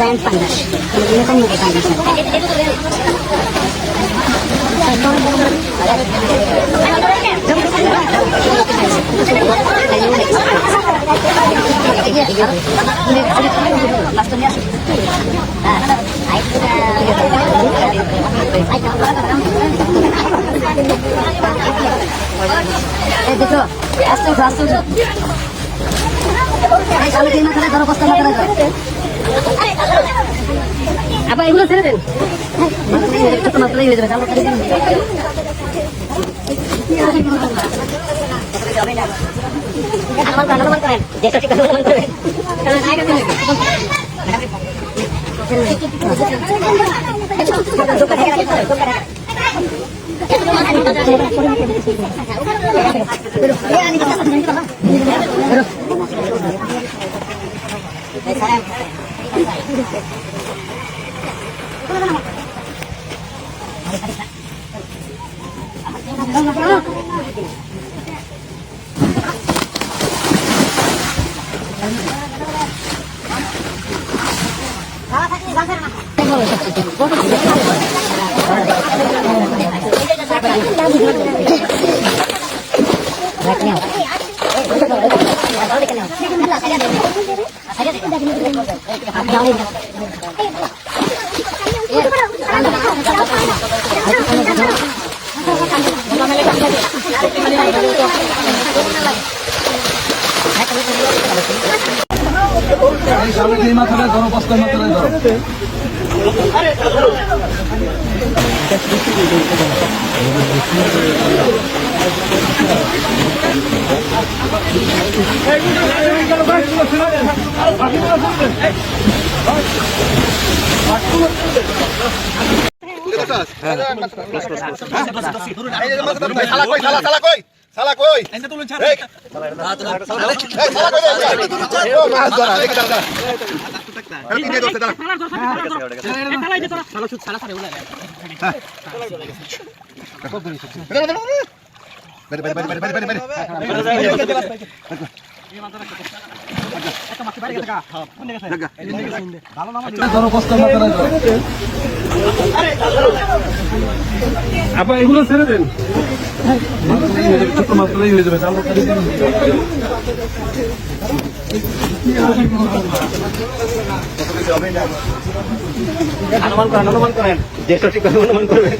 giant pandas. Apa ibu sini den? Itu masalah ini kalau tadi kan. Aman keren. Desa sih aman keren. Kalau saya kan ini. Salah koi. Ente tulun cari. Salah koi. Oh, mas dora. Dekit dah. Kalau ini dosa dah. Salah ini tora. Salah shoot salah sare ulah. apa এগুলো ছেড়ে দেন ছোট মাত্রাই হয়ে যাবে চালু করে দিন অনুমান করেন যেটা ঠিক অনুমান করবেন